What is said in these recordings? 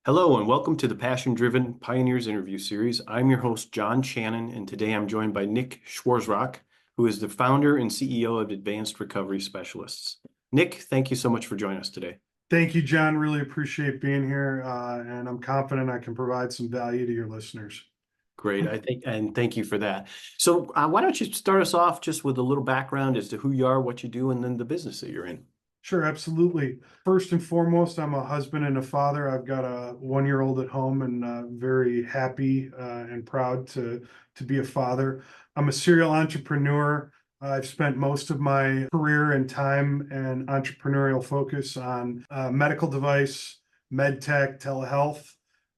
Hello and welcome to the Passion Driven Pioneers interview series. I'm your host, John Channon, and today I'm joined by Nick Schwarzrock, who is the founder and CEO of Advanced Recovery Specialists. Nick, thank you so much for joining us today. Thank you, John. Really appreciate being here, and I'm confident I can provide some value to your listeners. Great, and thank you for that. So, why don't you start us off just with a little background as to who you are, what you do, and then the business that you're in. Sure, absolutely. First and foremost, I'm a husband and a father. I've got a 1-year-old at home, and very happy and proud to be a father. I'm a serial entrepreneur. I've spent most of my career and time and entrepreneurial focus on medical device, medtech, telehealth.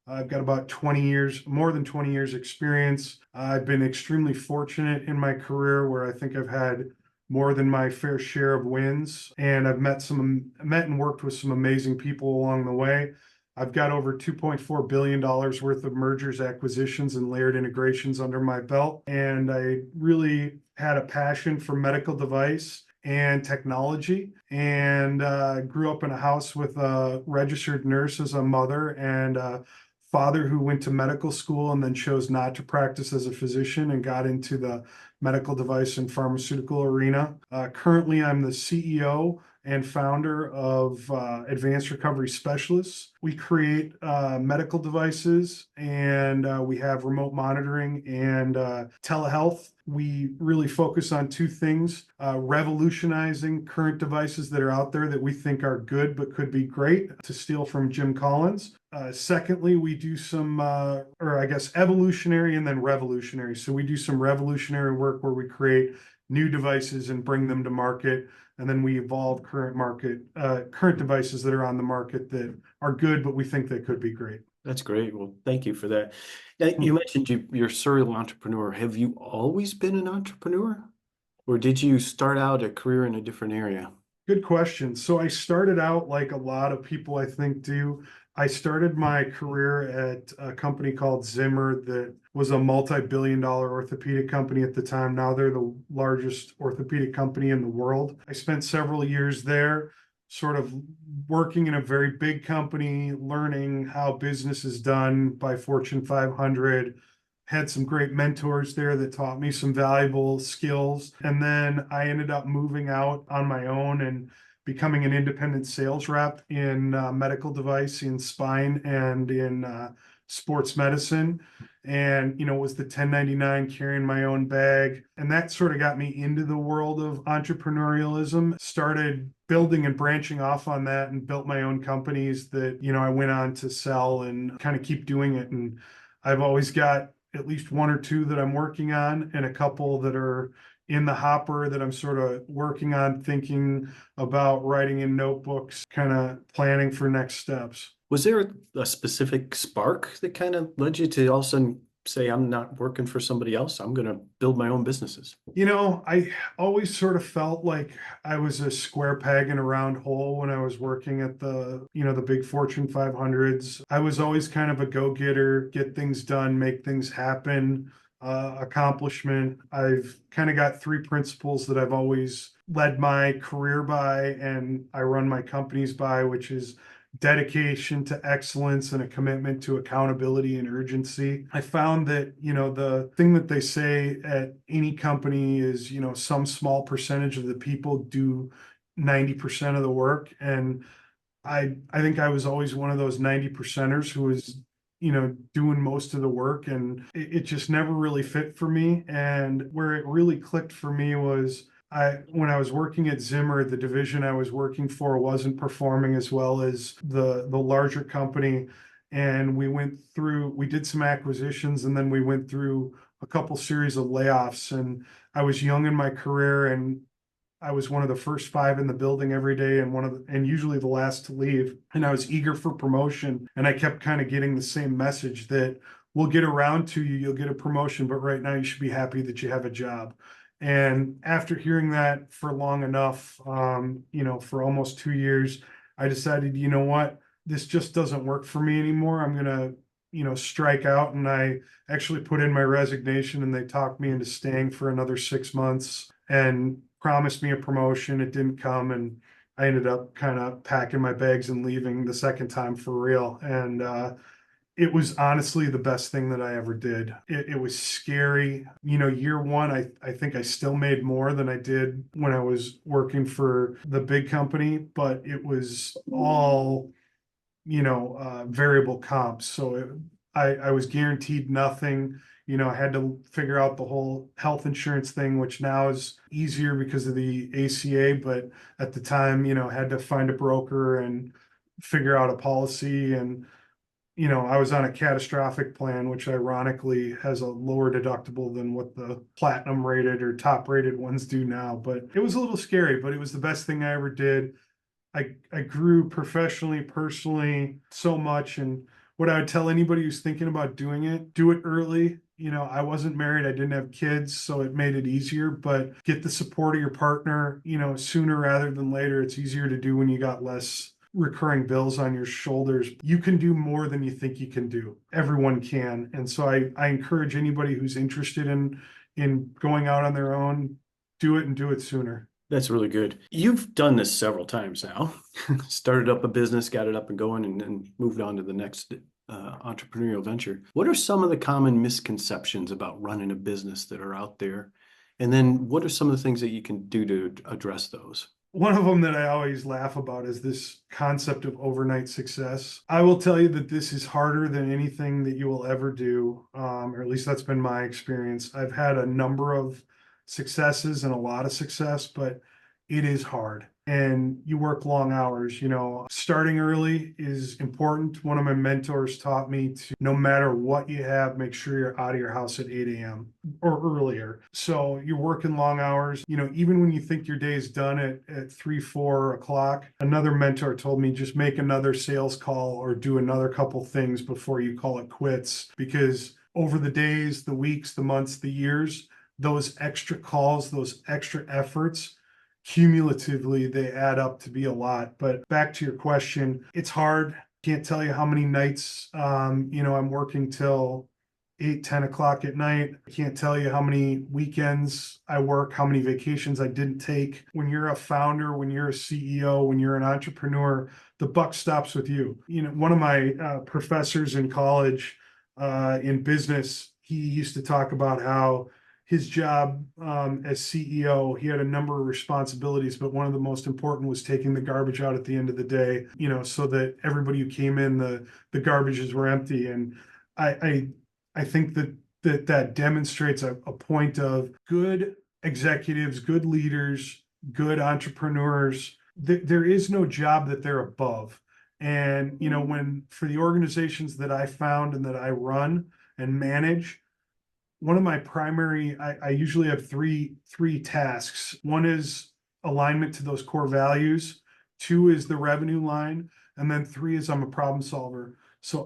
I've got about 20 years, more than 20 years experience. I've been extremely fortunate in my career where I think I've had more than my fair share of wins, and I've met and worked with some amazing people along the way. I've got over $2.4 billion worth of mergers, acquisitions, and layered integrations under my belt. And I really had a passion for medical device and technology, and grew up in a house with a registered nurse as a mother and a father who went to medical school and then chose not to practice as a physician and got into the medical device and pharmaceutical arena. Currently, I'm the CEO and founder of Advanced Recovery Specialists. We create medical devices, and we have remote monitoring and telehealth. We really focus on two things: revolutionizing current devices that are out there that we think are good but could be great, to steal from Jim Collins. Secondly, we do some, or I guess, evolutionary and then revolutionary. So we do some revolutionary work where we create new devices and bring them to market, and then we evolve current devices that are on the market that are good, but we think they could be great. That's great. Well, thank you for that. Now, you mentioned you're a serial entrepreneur. Have you always been an entrepreneur, or did you start out a career in a different area? Good question. So I started out like a lot of people I think do. I started my career at a company called Zimmer that was a multi-billion-dollar orthopedic company at the time. Now they're the largest orthopedic company in the world. I spent several years there, sort of working in a very big company, learning how business is done by Fortune 500. Had some great mentors there that taught me some valuable skills. And then I ended up moving out on my own and becoming an independent sales rep in medical device, in spine, and in sports medicine. And, was the 1099, carrying my own bag. And that sort of got me into the world of entrepreneurialism. Started building and branching off on that and built my own companies that, I went on to sell and kind of keep doing it. And I've always got at least one or two that I'm working on, and a couple that are in the hopper that I'm sort of working on, thinking about writing in notebooks, kind of planning for next steps. Was there a specific spark that kind of led you to all of a sudden say, I'm not working for somebody else, I'm going to build my own businesses? I always sort of felt like I was a square peg in a round hole when I was working at the big Fortune 500s. I was always kind of a go-getter, get things done, make things happen, accomplishment. I've kind of got three principles that I've always led my career by and I run my companies by, which is dedication to excellence and a commitment to accountability and urgency. I found that, the thing that they say at any company is, some small percentage of the people do 90% of the work. And I think I was always one of those 90 percenters who was, doing most of the work, and it just never really fit for me. And where it really clicked for me was when I was working at Zimmer, the division I was working for wasn't performing as well as the larger company. And we did some acquisitions, and then we went through a couple series of layoffs. And I was young in my career, and I was one of the first five in the building every day, and usually the last to leave. And I was eager for promotion, and I kept kind of getting the same message that we'll get around to you, you'll get a promotion, but right now you should be happy that you have a job. And after hearing that for long enough, for almost 2 years, I decided, you know what, this just doesn't work for me anymore. I'm going to, strike out. And I actually put in my resignation, and they talked me into staying for another 6 months and promised me a promotion. It didn't come. And I ended up kind of packing my bags and leaving the second time for real. And it was honestly the best thing that I ever did. It was scary. Year one, I think I still made more than I did when I was working for the big company, but it was all, variable comps. So I was guaranteed nothing. I had to figure out the whole health insurance thing, which now is easier because of the ACA. But at the time, had to find a broker and figure out a policy. And I was on a catastrophic plan, which ironically has a lower deductible than what the platinum rated or top rated ones do now. But it was a little scary, but it was the best thing I ever did. I grew professionally, personally so much. And what I would tell anybody who's thinking about doing it, do it early. I wasn't married, I didn't have kids, so it made it easier, but get the support of your partner, sooner rather than later. It's easier to do when you got less recurring bills on your shoulders. You can do more than you think you can do. Everyone can. And so I encourage anybody who's interested in going out on their own, do it and do it sooner. That's really good. You've done this several times now. Started up a business, got it up and going, and then moved on to the next entrepreneurial venture. What are some of the common misconceptions about running a business that are out there? And then what are some of the things that you can do to address those? One of them that I always laugh about is this concept of overnight success. I will tell you that this is harder than anything that you will ever do, or at least that's been my experience. I've had a number of successes and a lot of success, but it is hard. And you work long hours. Starting early is important. One of my mentors taught me to, no matter what you have, make sure you're out of your house at 8 a.m. or earlier. So you're working long hours. Even when you think your day is done at 3, 4 o'clock, another mentor told me just make another sales call or do another couple things before you call it quits. Because over the days, the weeks, the months, the years, those extra calls, those extra efforts, cumulatively, they add up to be a lot. But back to your question, it's hard. Can't tell you how many nights, I'm working till 8, 10 o'clock at night. I can't tell you how many weekends I work, how many vacations I didn't take. When you're a founder, when you're a CEO, when you're an entrepreneur, the buck stops with you. One of my professors in college in business, he used to talk about how his job as CEO, he had a number of responsibilities, but one of the most important was taking the garbage out at the end of the day, so that everybody who came in, the garbages were empty. And I think that demonstrates a point of good executives, good leaders, good entrepreneurs. There is no job that they're above. And, when for the organizations that I found and that I run and manage, one of my primary, I usually have three tasks. One is alignment to those core values. 2 is the revenue line. And then 3 is I'm a problem solver. So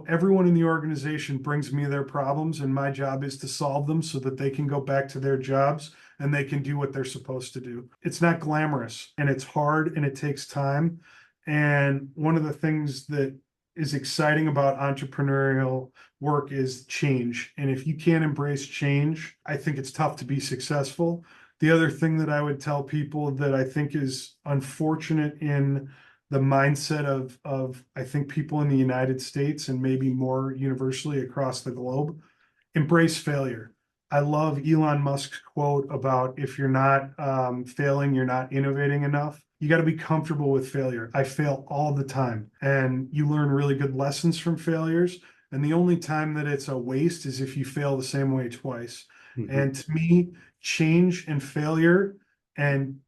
everyone in the organization brings me their problems, and my job is to solve them so that they can go back to their jobs and they can do what they're supposed to do. It's not glamorous, and it's hard, and it takes time. And one of the things that is exciting about entrepreneurial work is change. And if you can't embrace change, I think it's tough to be successful. The other thing that I would tell people that I think is unfortunate in the mindset of I think people in the United States and maybe more universally across the globe, embrace failure. I love Elon Musk's quote about if you're not failing, you're not innovating enough. You got to be comfortable with failure. I fail all the time, and you learn really good lessons from failures. And the only time that it's a waste is if you fail the same way twice. Mhm. And to me, change and failure and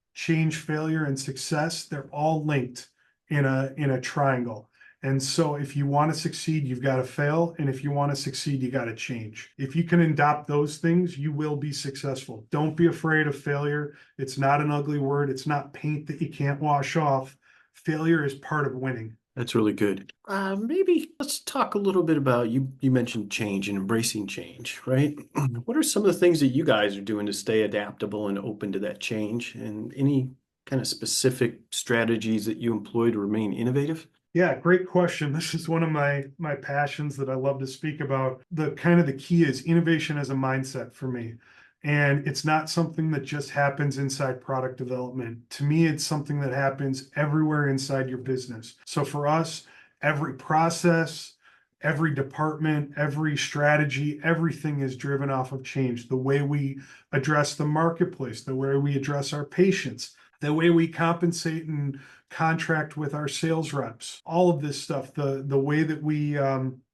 success, they're all linked in a triangle. And so if you want to succeed, you've got to fail. And if you want to succeed, you got to change. If you can adopt those things, you will be successful. Don't be afraid of failure. It's not an ugly word. It's not paint that you can't wash off. Failure is part of winning. That's really good. Maybe let's talk a little bit about you mentioned change and embracing change, right? What are some of the things that you guys are doing to stay adaptable and open to that change? And any kind of specific strategies that you employ to remain innovative? Yeah, great question. This is one of my passions that I love to speak about. The key is innovation as a mindset for me. And it's not something that just happens inside product development. To me, it's something that happens everywhere inside your business. So for us, every process, every department, every strategy, everything is driven off of change. The way we address the marketplace, the way we address our patients, the way we compensate and contract with our sales reps, all of this stuff, the way that we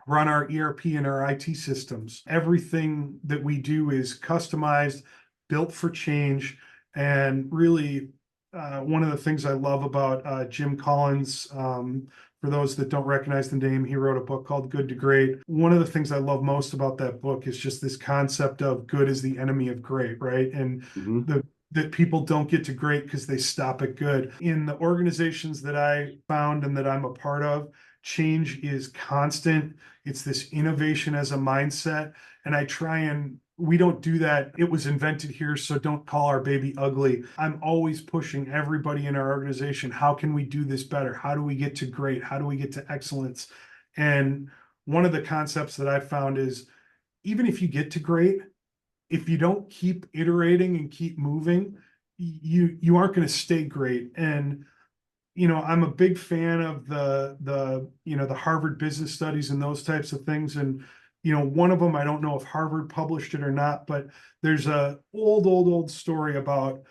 run our ERP and our IT systems. Everything that we do is customized, built for change. And really, one of the things I love about Jim Collins, for those that don't recognize the name, he wrote a book called Good to Great. One of the things I love most about that book is just this concept of good is the enemy of great, right? And that people don't get to great because they stop at good. In the organizations that I found and that I'm a part of, change is constant. It's this innovation as a mindset. And we don't do that. It was invented here, so don't call our baby ugly. I'm always pushing everybody in our organization. How can we do this better? How do we get to great? How do we get to excellence? And one of the concepts that I found is even if you get to great, if you don't keep iterating and keep moving, you aren't going to stay great. And I'm a big fan of the Harvard Business Studies and those types of things. And one of them, I don't know if Harvard published it or not, but there's a old story about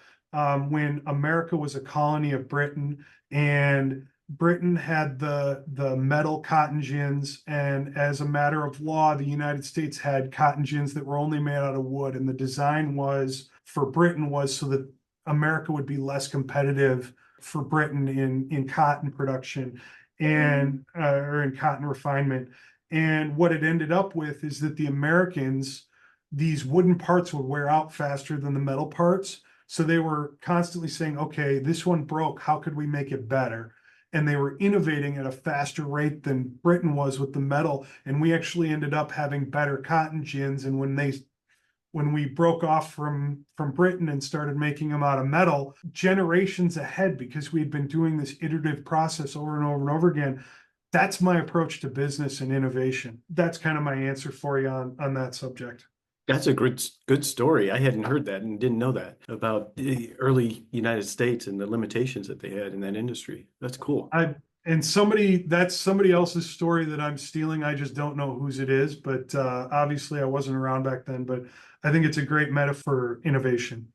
when America was a colony of Britain, and Britain had the metal cotton gins, and as a matter of law, the United States had cotton gins that were only made out of wood, and the design was for Britain was so that America would be less competitive for Britain in cotton production and or in cotton refinement. And what it ended up with is that the Americans, these wooden parts would wear out faster than the metal parts. So they were constantly saying, okay, this one broke. How could we make it better? And they were innovating at a faster rate than Britain was with the metal. And we actually ended up having better cotton gins. And when we broke off from Britain and started making them out of metal, generations ahead, because we had been doing this iterative process over and over and over again. That's my approach to business and innovation. That's kind of my answer for you on that subject. That's a good story. I hadn't heard that and didn't know that about the early United States and the limitations that they had in that industry. That's cool. That's somebody else's story that I'm stealing. I just don't know whose it is, but obviously I wasn't around back then, but I think it's a great metaphor for innovation.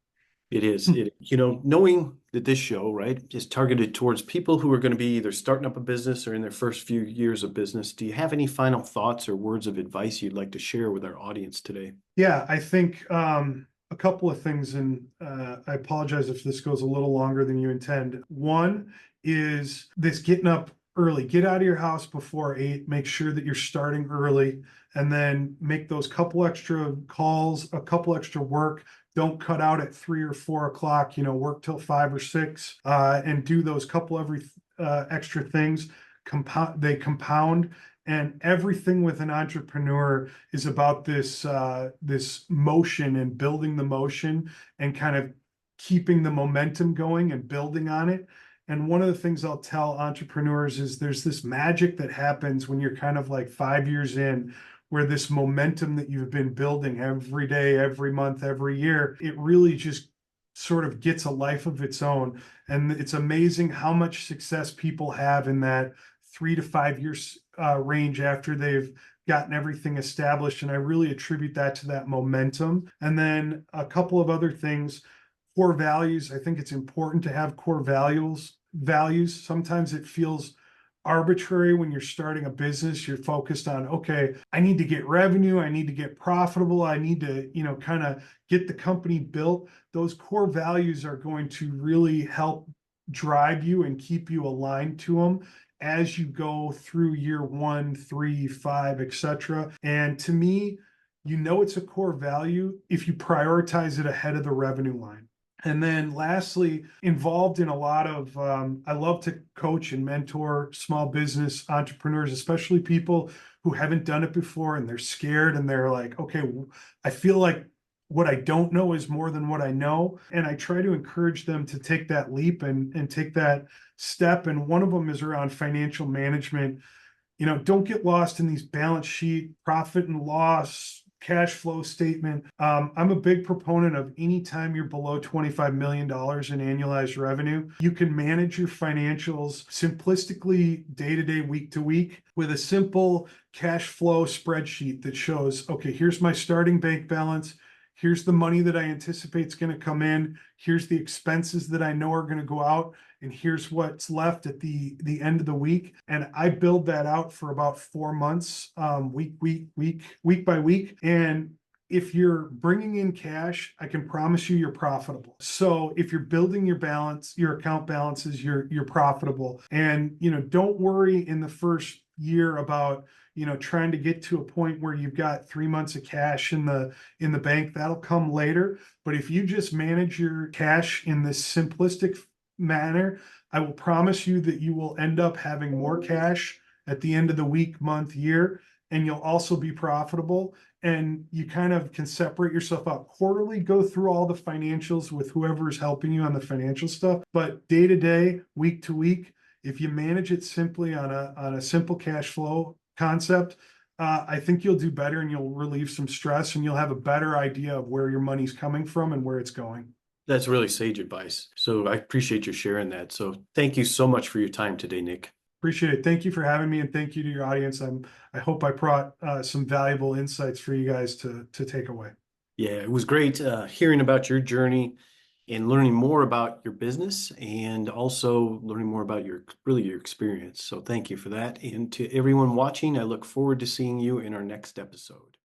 It is. Knowing that this show, right, is targeted towards people who are going to be either starting up a business or in their first few years of business, do you have any final thoughts or words of advice you'd like to share with our audience today? Yeah, I think a couple of things, and I apologize if this goes a little longer than you intend. One is this getting up early. Get out of your house before 8. Make sure that you're starting early, and then make those couple extra calls, a couple extra work. Don't cut out at 3 or 4 o'clock, work till 5 or 6, and do those couple every extra things. They compound. And everything with an entrepreneur is about this motion and building the motion and kind of keeping the momentum going and building on it. And one of the things I'll tell entrepreneurs is there's this magic that happens when you're kind of like 5 years in, where this momentum that you've been building every day, every month, every year, it really just sort of gets a life of its own. And it's amazing how much success people have in that 3 to 5 years range after they've gotten everything established. And I really attribute that to that momentum. And then a couple of other things, core values. I think it's important to have core values. Sometimes it feels arbitrary when you're starting a business. You're focused on, okay, I need to get revenue, I need to get profitable, I need to, kind of get the company built. Those core values are going to really help drive you and keep you aligned to them as you go through year 1, 3, 5, etc. And to me, it's a core value if you prioritize it ahead of the revenue line. And then lastly, involved in a lot of, I love to coach and mentor small business entrepreneurs, especially people who haven't done it before and they're scared and they're like, okay, I feel like what I don't know is more than what I know. And I try to encourage them to take that leap and take that step. And one of them is around financial management. Don't get lost in these balance sheet, profit and loss, cash flow statement. I'm a big proponent of anytime you're below $25 million in annualized revenue, you can manage your financials simplistically day to day, week to week with a simple cash flow spreadsheet that shows, okay, here's my starting bank balance. Here's the money that I anticipate is going to come in. Here's the expenses that I know are going to go out. And here's what's left at the end of the week. And I build that out for about 4 months, week by week. And if you're bringing in cash, I can promise you you're profitable. So if you're building your balance, your account balances, you're profitable. And don't worry in the first year about trying to get to a point where you've got 3 months of cash in the bank. That'll come later. But if you just manage your cash in this simplistic manner, I will promise you that you will end up having more cash at the end of the week, month, year, and you'll also be profitable. And you kind of can separate yourself out quarterly, go through all the financials with whoever's helping you on the financial stuff. But day to day, week to week, if you manage it simply on a simple cash flow concept, I think you'll do better and you'll relieve some stress and you'll have a better idea of where your money's coming from and where it's going. That's really sage advice. So I appreciate you sharing that. So thank you so much for your time today, Nick. Appreciate it. Thank you for having me, and thank you to your audience. I hope I brought some valuable insights for you guys to take away. Yeah, it was great hearing about your journey and learning more about your business and also learning more about your experience. So thank you for that. And to everyone watching, I look forward to seeing you in our next episode.